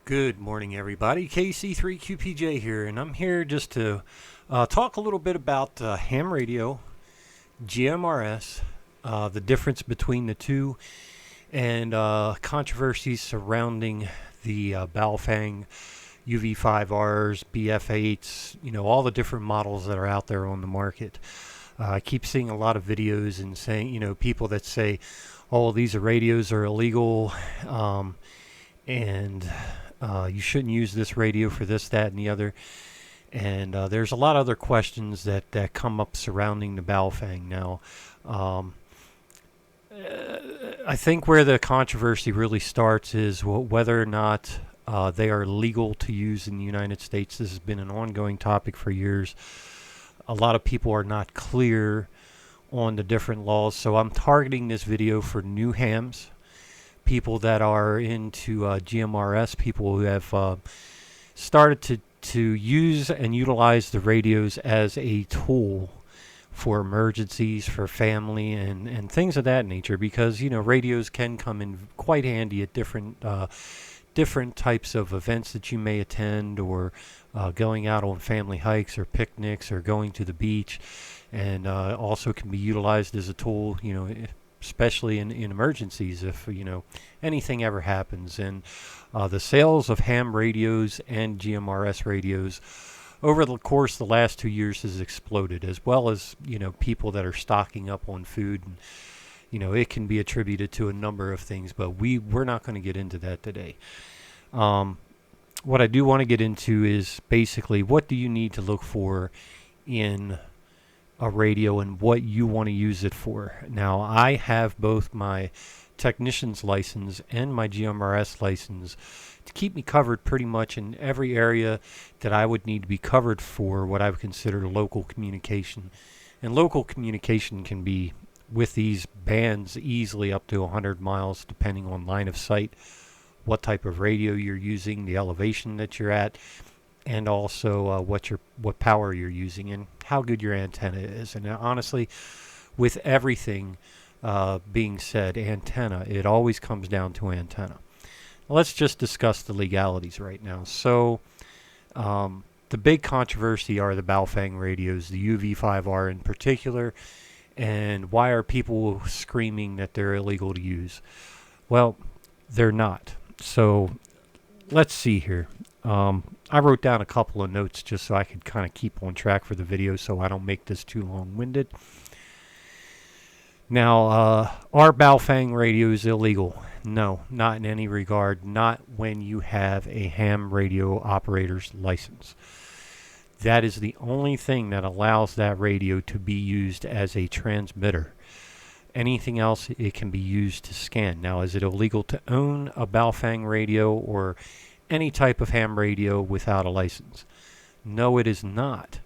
Good morning, everybody. KC3QPJ here, and I'm here just to talk a little bit about ham radio, GMRS, the difference between the two, and controversies surrounding the Balfang UV5Rs, BF8s, all the different models that are out there on the market. I keep seeing a lot of videos and saying, people that say, oh, these radios are illegal, and you shouldn't use this radio for this, that, and the other. And there's a lot of other questions that come up surrounding the Balfang. Now, I think where the controversy really starts is whether or not they are legal to use in the United States. This has been an ongoing topic for years. A lot of people are not clear on the different laws, so I'm targeting this video for new hams, people that are into GMRS, people who have started to use and utilize the radios as a tool for emergencies, for family, and things of that nature, because radios can come in quite handy at different types of events that you may attend, or going out on family hikes or picnics or going to the beach, and also can be utilized as a tool, especially in emergencies if anything ever happens. And the sales of ham radios and GMRS radios over the course of the last 2 years has exploded, as well as people that are stocking up on food. And it can be attributed to a number of things, but we're not going to get into that today. What I do want to get into is basically, what do you need to look for in a radio and what you want to use it for. Now, I have both my technician's license and my GMRS license to keep me covered pretty much in every area that I would need to be covered for what I would consider local communication. And local communication can be, with these bands, easily up to 100 miles depending on line of sight, what type of radio you're using, the elevation that you're at, and also what power you're using and how good your antenna is. And honestly, with everything being said, antenna, it always comes down to antenna. Let's just discuss the legalities right now. So the big controversy are the Balfang radios, the UV5R in particular, and why are people screaming that they're illegal to use? Well, they're not. So let's see here. I wrote down a couple of notes just so I could kind of keep on track for the video so I don't make this too long-winded. Now, are Balfang radios illegal? No, not in any regard. Not when you have a ham radio operator's license. That is the only thing that allows that radio to be used as a transmitter. Anything else, it can be used to scan. Now, is it illegal to own a Balfang radio or any type of ham radio without a license? No, it is not.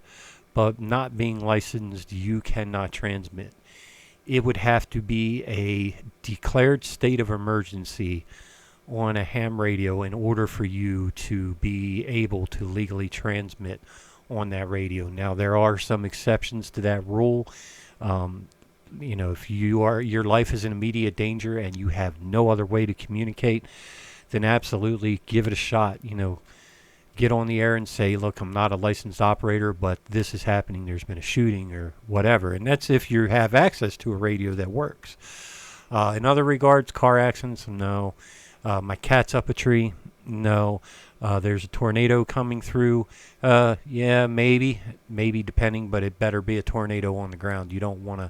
But not being licensed, you cannot transmit. It would have to be a declared state of emergency on a ham radio in order for you to be able to legally transmit on that radio. Now, there are some exceptions to that rule. If your life is in immediate danger and you have no other way to communicate, then absolutely give it a shot. Get on the air and say, look, I'm not a licensed operator, but this is happening. There's been a shooting or whatever. And that's if you have access to a radio that works. In other regards, car accidents, no. My cat's up a tree, no. There's a tornado coming through, yeah, maybe depending, but it better be a tornado on the ground. You don't want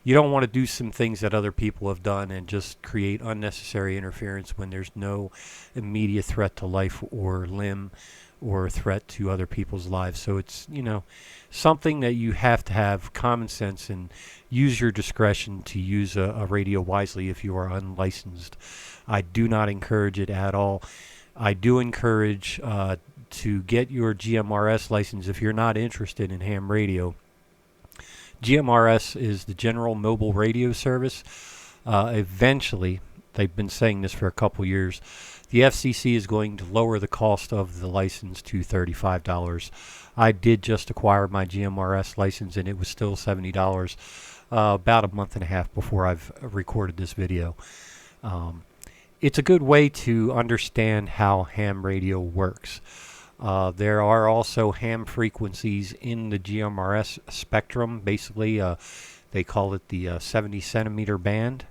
to do some things that other people have done and just create unnecessary interference when there's no immediate threat to life or limb or threat to other people's lives. So it's, something that you have to have common sense and use your discretion to use a radio wisely if you are unlicensed. I do not encourage it at all. I do encourage to get your GMRS license if you're not interested in ham radio. GMRS is the General Mobile Radio Service. Eventually, they've been saying this for a couple years, the FCC is going to lower the cost of the license to $35. I did just acquire my GMRS license, and it was still $70 about a month and a half before I've recorded this video. it's a good way to understand how ham radio works. There are also ham frequencies in the GMRS spectrum. Basically, they call it the 70 centimeter band,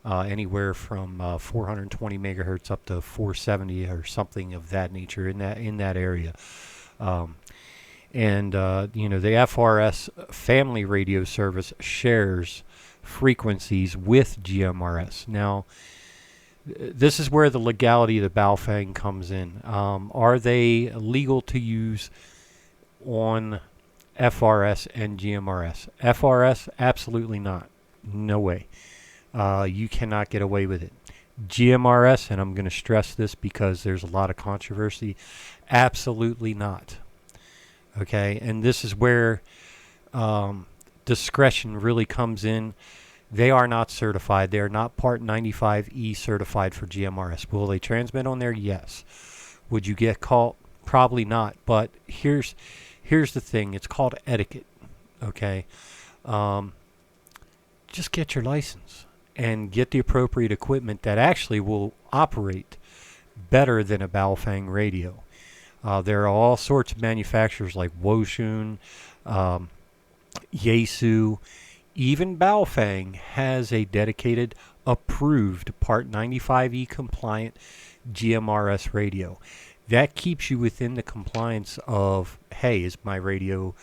anywhere from 420 megahertz up to 470 or something of that nature in that area. And the FRS family radio service shares frequencies with GMRS. Now, this is where the legality of the Balfang comes in. Are they legal to use on FRS and GMRS? FRS, absolutely not. No way. You cannot get away with it. GMRS, and I'm going to stress this because there's a lot of controversy, absolutely not. Okay, and this is where discretion really comes in. They are not certified. They are not Part 95E certified for GMRS. Will they transmit on there? Yes. Would you get caught? Probably not. But here's the thing. It's called etiquette. Okay. Just get your license and get the appropriate equipment that actually will operate better than a Balfang radio. There are all sorts of manufacturers like Woshun, Yaesu. Even Balfang has a dedicated, approved Part 95E compliant GMRS radio. That keeps you within the compliance of, hey, is my radio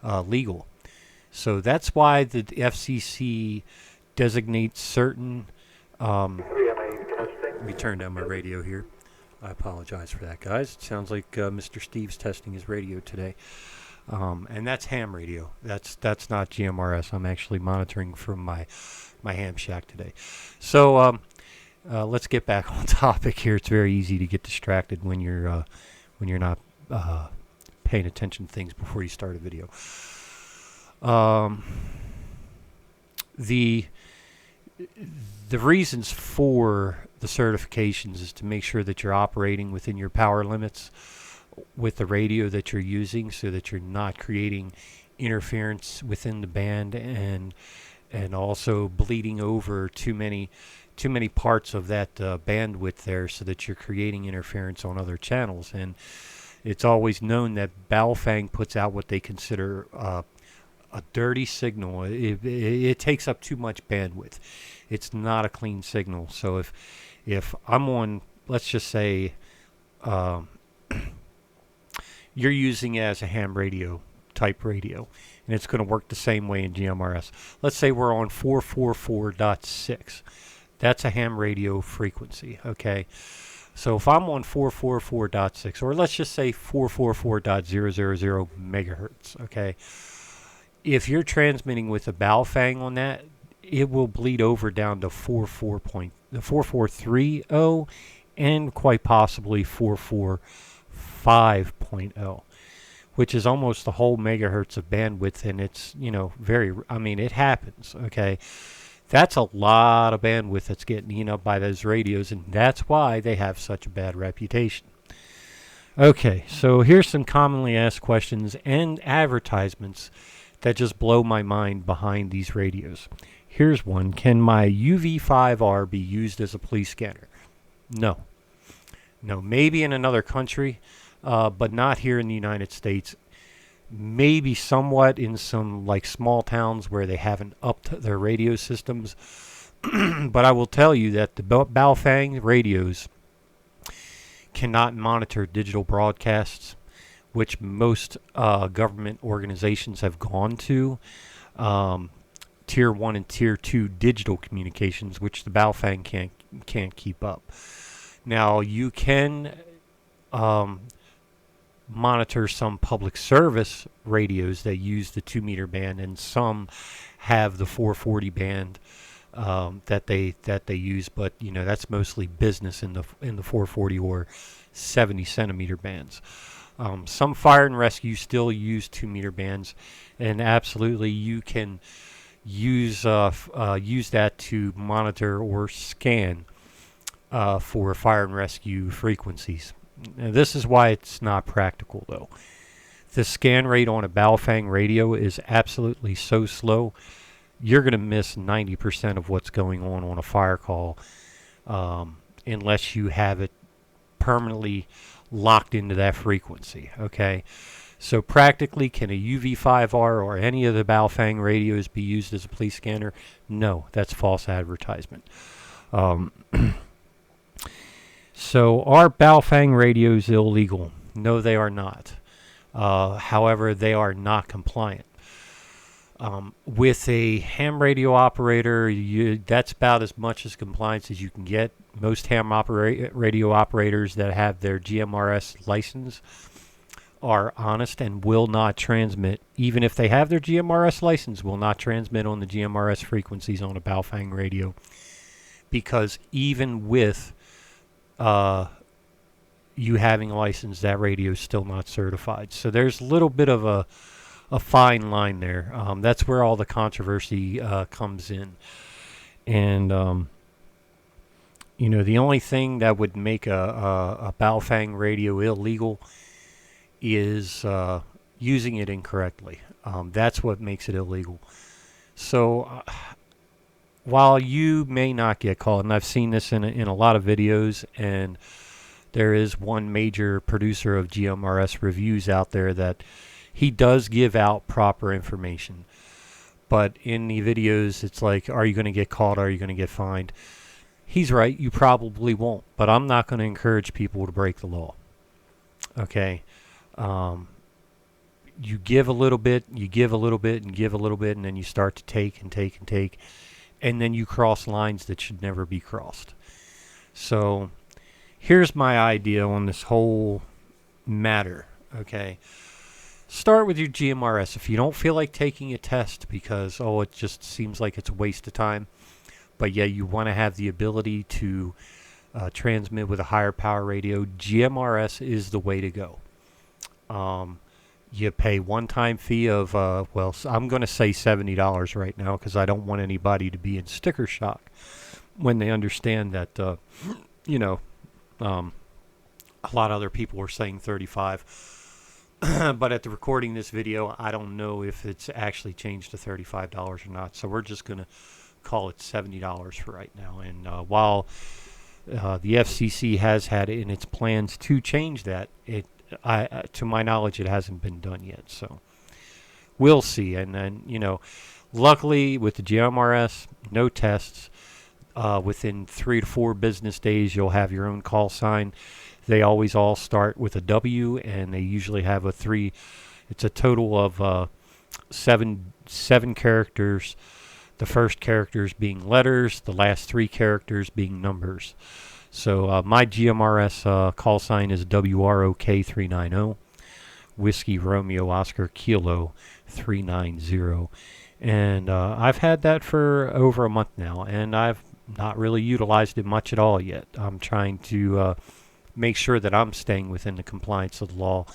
legal? So that's why the FCC designates certain... let me turn down my radio here. I apologize for that, guys. It sounds like Mr. Steve's testing his radio today. And that's ham radio. That's not GMRS. I'm actually monitoring from my ham shack today. So let's get back on topic here. It's very easy to get distracted when you're not paying attention to things before you start a video. The reasons for the certifications is to make sure that you're operating within your power limits with the radio that you're using, so that you're not creating interference within the band and also bleeding over too many parts of that bandwidth there, so that you're creating interference on other channels. And it's always known that Balfang puts out what they consider a dirty signal. It takes up too much bandwidth. It's not a clean signal. So if I'm on, let's just say, you're using it as a ham radio type radio, and it's going to work the same way in GMRS. Let's say we're on 444.6. That's a ham radio frequency, okay? So if I'm on 444.6, or let's just say 444.000 megahertz, okay? If you're transmitting with a Balfang on that, it will bleed over down to 4430 and quite possibly 445.0, which is almost a whole megahertz of bandwidth, and it's, it happens, okay? That's a lot of bandwidth that's getting eaten up by those radios, and that's why they have such a bad reputation. Okay, so here's some commonly asked questions and advertisements that just blow my mind behind these radios. Here's one. Can my UV5R be used as a police scanner? No. No, maybe in another country, but not here in the United States. Maybe somewhat in some like small towns where they haven't upped their radio systems. But I will tell you that the Balfang radios cannot monitor digital broadcasts, which most government organizations have gone to. Tier 1 and Tier 2 digital communications, which the Balfang can't keep up. Now, you can monitor some public service radios that use the 2-meter band, and some have the 440 band that they use, but that's mostly business in the 440 or 70 centimeter bands. Some fire and rescue still use 2-meter bands, and absolutely you can use that to monitor or scan for fire and rescue frequencies. Now, this is why it's not practical, though. The scan rate on a Balfang radio is absolutely so slow, you're going to miss 90% of what's going on a fire call unless you have it permanently locked into that frequency. Okay, so practically, can a UV5R or any of the Balfang radios be used as a police scanner? No, that's false advertisement. So are Balfang radios illegal? No, they are not. However, they are not compliant. With a ham radio operator, that's about as much as compliance as you can get. Most ham radio operators that have their GMRS license are honest and will not transmit, even if they have their GMRS license, will not transmit on the GMRS frequencies on a Balfang radio, because even with you having a license, that radio is still not certified. So there's a little bit of a fine line there. That's where all the controversy comes in. And, the only thing that would make a Balfang radio illegal is using it incorrectly. That's what makes it illegal. So while you may not get caught, and I've seen this in a lot of videos, and there is one major producer of GMRS reviews out there that he does give out proper information. But in the videos, it's like, are you going to get caught? Are you going to get fined? He's right, you probably won't. But I'm not going to encourage people to break the law. Okay? You give a little bit, you give a little bit, and give a little bit, and then you start to take and take and take. And then you cross lines that should never be crossed. So here's my idea on this whole matter. Okay? Start with your GMRS. If you don't feel like taking a test because, it just seems like it's a waste of time, but yeah, you want to have the ability to transmit with a higher power radio, GMRS is the way to go. You pay one-time fee of, I'm going to say $70 right now because I don't want anybody to be in sticker shock when they understand that, a lot of other people are saying $35. But at the recording this video, I don't know if it's actually changed to $35 or not. So we're just going to call it $70 for right now. And while the FCC has had it in its plans to change that, to my knowledge, it hasn't been done yet. So we'll see. And then, luckily with the GMRS, no tests. Within 3 to 4 business days, you'll have your own call sign. They always all start with a W, and they usually have it's a total of seven characters. The first characters being letters, the last 3 characters being numbers. So my GMRS call sign is WROK390, Whiskey Romeo Oscar Kilo 390. And I've had that for over a month now, and I've not really utilized it much at all yet. I'm trying to make sure that I'm staying within the compliance of the law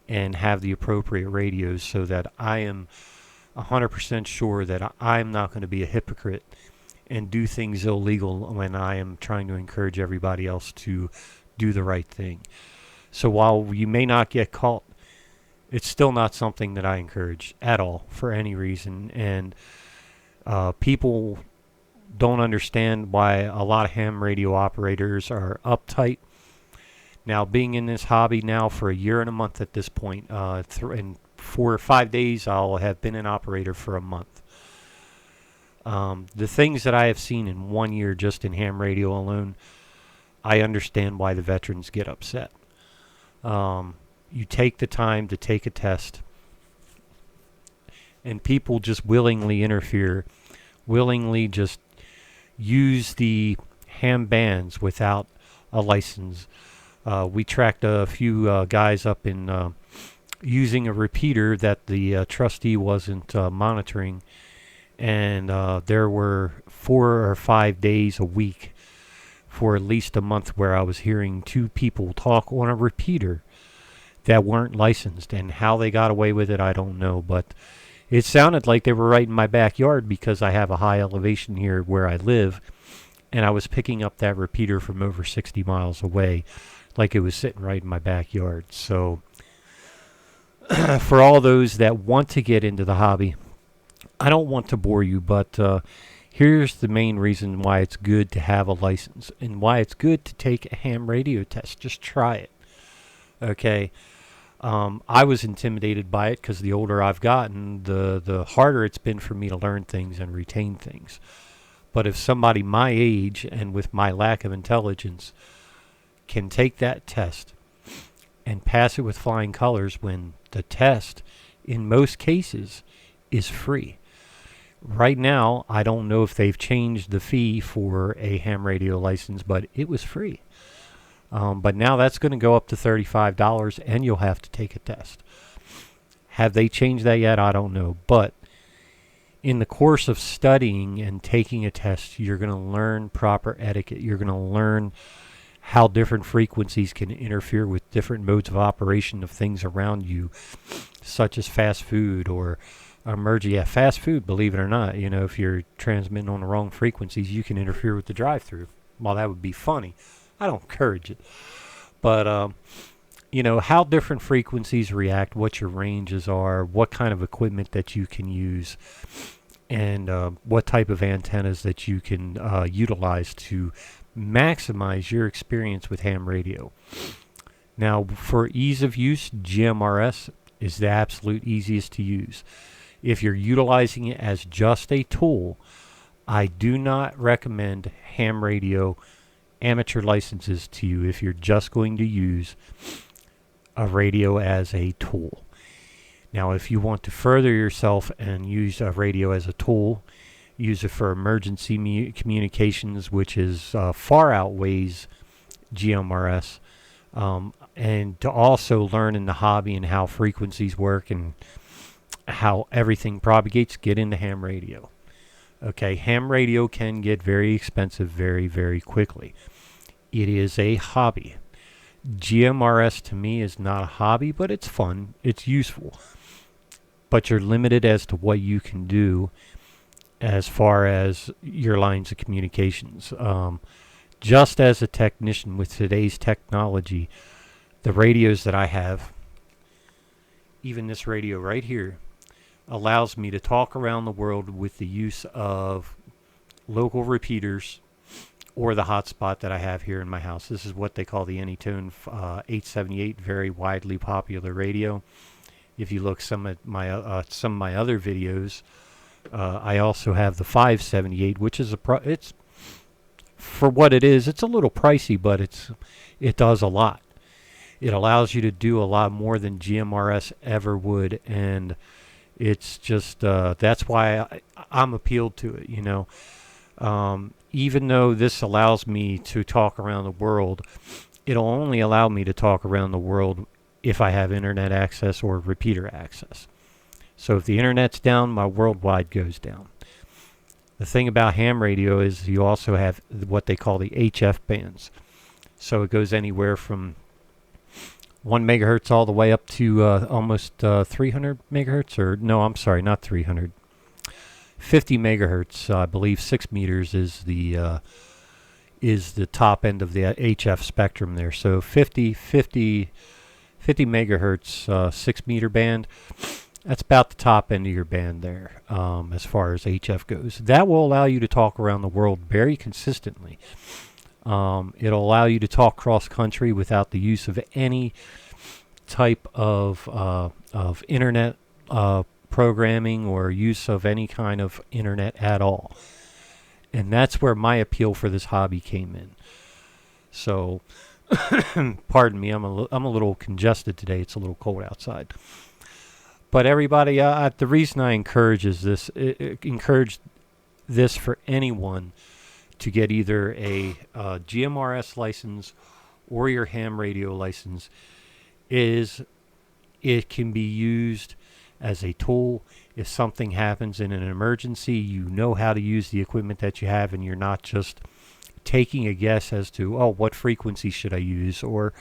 and have the appropriate radios so that I am 100% sure that I'm not going to be a hypocrite and do things illegal when I am trying to encourage everybody else to do the right thing. So while you may not get caught, it's still not something that I encourage at all for any reason. And people don't understand why a lot of ham radio operators are uptight. Now, being in this hobby now for a year and a month at this point, in 4 or 5 days, I'll have been an operator for a month. The things that I have seen in 1 year just in ham radio alone, I understand why the veterans get upset. You take the time to take a test, and people just willingly interfere, willingly just use the ham bands without a license. We tracked a few guys up in using a repeater that the trustee wasn't monitoring, and there were 4 or 5 days a week for at least a month where I was hearing 2 people talk on a repeater that weren't licensed. And how they got away with it, I don't know, but it sounded like they were right in my backyard because I have a high elevation here where I live, and I was picking up that repeater from over 60 miles away like it was sitting right in my backyard. So for all those that want to get into the hobby, I don't want to bore you, but Here's the main reason why it's good to have a license and why it's good to take a ham radio test. Just try it. Okay. I was intimidated by it because the older I've gotten, the harder it's been for me to learn things and retain things. But if somebody my age and with my lack of intelligence can take that test and pass it with flying colors when the test, in most cases, is free. Right now, I don't know if they've changed the fee for a ham radio license, but it was free. But now that's going to go up to $35 and you'll have to take a test. Have they changed that yet? I don't know. But in the course of studying and taking a test, you're going to learn proper etiquette. You're going to learn how different frequencies can interfere with different modes of operation of things around you, such as fast food or emergency. Yeah, fast food, believe it or not, if you're transmitting on the wrong frequencies, you can interfere with the drive-through. Well, that would be funny. I don't encourage it. But, how different frequencies react, what your ranges are, what kind of equipment that you can use, and what type of antennas that you can utilize to maximize your experience with ham radio. Now, for ease of use, GMRS is the absolute easiest to use. If you're utilizing it as just a tool, I do not recommend ham radio amateur licenses to you if you're just going to use a radio as a tool. Now, if you want to further yourself and use a radio as a tool, use it for emergency communications, which is far outweighs GMRS, and to also learn in the hobby and how frequencies work and how everything propagates, get into ham radio. Okay, ham radio can get very expensive very, very quickly. It is a hobby. GMRS to me is not a hobby, but it's fun. It's useful. But you're limited as to what you can do as far as your lines of communications. Just as a technician with today's technology, the radios that I have, even this radio right here, allows me to talk around the world with the use of local repeaters or the hotspot that I have here in my house. This is what they call the Anytone 878, very widely popular radio. If you look some of my other videos, I also have the 578, which is it's for what it is. It's a little pricey, but it does a lot. It allows you to do a lot more than GMRS ever would, and it's just that's why I'm appealed to it. Even though this allows me to talk around the world, it'll only allow me to talk around the world if I have internet access or repeater access. So if the internet's down, my worldwide goes down. The thing about ham radio is you also have what they call the HF bands. So it goes anywhere from 1 megahertz all the way up to almost 300 megahertz, or no, I'm sorry, not 300. 50 megahertz, I believe 6 meters is the top end of the HF spectrum there. So 50 megahertz 6 meter band, that's about the top end of your band there as far as HF goes. That will allow you to talk around the world very consistently. It'll allow you to talk cross country without the use of any type of internet programming or use of any kind of internet at all. And that's where my appeal for this hobby came in. So, pardon me, I'm a little congested today. It's a little cold outside. But everybody, the reason I encourage this for anyone to get either a GMRS license or your ham radio license is it can be used as a tool. If something happens in an emergency, you know how to use the equipment that you have, and you're not just taking a guess as to, what frequency should I use, or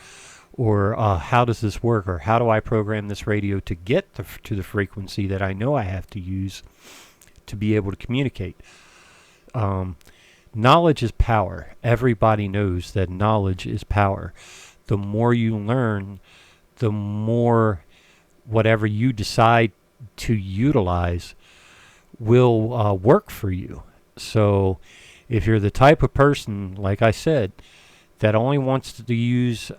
how does this work, or how do I program this radio to get to the frequency that I know I have to use to be able to communicate. Knowledge is power. Everybody knows that knowledge is power. The more you learn, the more whatever you decide to utilize will work for you. So if you're the type of person, like I said, that only wants to use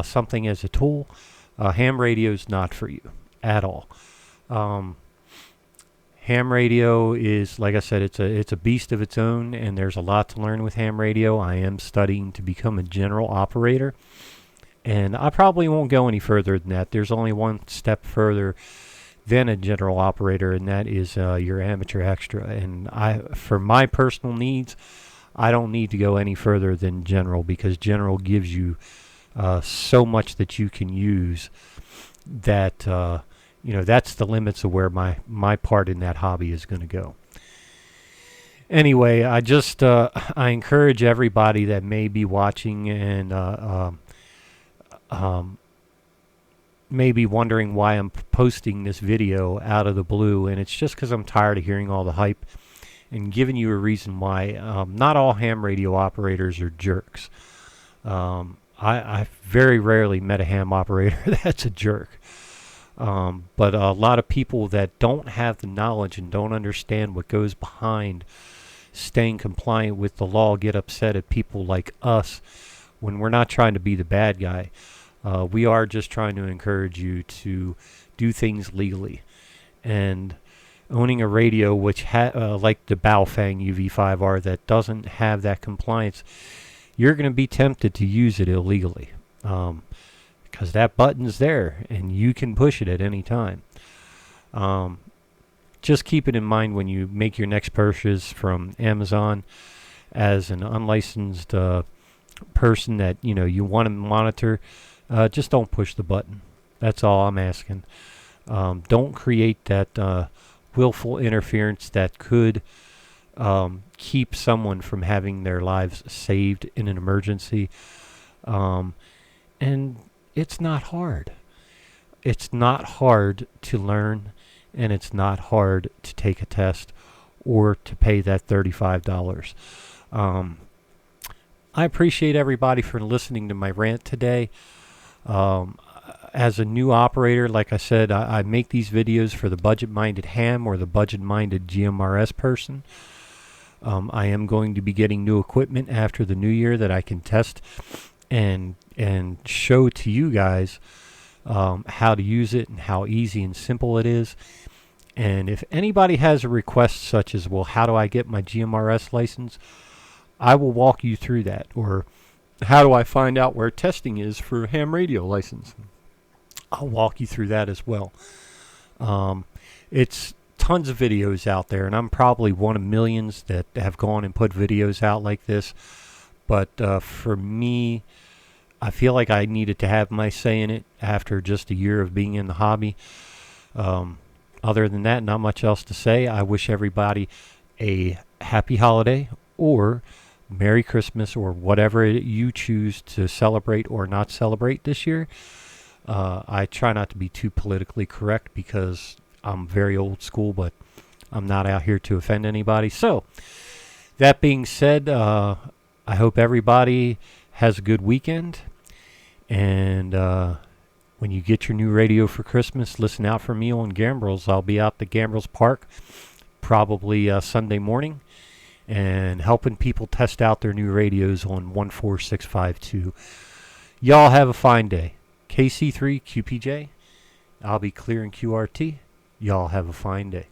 something as a tool, ham radio is not for you at all. Um, Ham radio is, like I said, it's a beast of its own, and there's a lot to learn with ham radio. I am studying to become a general operator, and I probably won't go any further than that. There's only one step further than a general operator, and that is your amateur extra. And for my personal needs, I don't need to go any further than general, because general gives you so much that you can use that that's the limits of where my part in that hobby is going to go. Anyway, I encourage everybody that may be watching and may be wondering why I'm posting this video out of the blue, and it's just because I'm tired of hearing all the hype and giving you a reason why. Not all ham radio operators are jerks. I very rarely met a ham operator that's a jerk. But a lot of people that don't have the knowledge and don't understand what goes behind staying compliant with the law get upset at people like us when we're not trying to be the bad guy. We are just trying to encourage you to do things legally. And owning a radio which like the Balfang UV5R that doesn't have that compliance, you're going to be tempted to use it illegally. Because that button's there and you can push it at any time. Just keep it in mind when you make your next purchase from Amazon. As an unlicensed person that you want to monitor, just don't push the button. That's all I'm asking. Don't create that willful interference that could keep someone from having their lives saved in an emergency. And it's not hard. It's not hard to learn, and it's not hard to take a test or to pay that $35. I appreciate everybody for listening to my rant today. As a new operator, like I said, I make these videos for the budget-minded ham or the budget-minded GMRS person. I am going to be getting new equipment after the new year that I can test and show to you guys how to use it and how easy and simple it is. And if anybody has a request such as, well, how do I get my GMRS license? I will walk you through that. Or how do I find out where testing is for a ham radio license? I'll walk you through that as well. It's tons of videos out there, and I'm probably one of millions that have gone and put videos out like this. But for me, I feel like I needed to have my say in it after just a year of being in the hobby. Other than that, not much else to say. I wish everybody a happy holiday or Merry Christmas or whatever you choose to celebrate or not celebrate this year. I try not to be too politically correct because I'm very old school, but I'm not out here to offend anybody. So, that being said, I hope everybody has a good weekend. And when you get your new radio for Christmas, listen out for me on Gmrs. I'll be out at Gmrs Park probably Sunday morning and helping people test out their new radios on 14652. Y'all have a fine day. KC3QPJ. I'll be clearing QRT. Y'all have a fine day.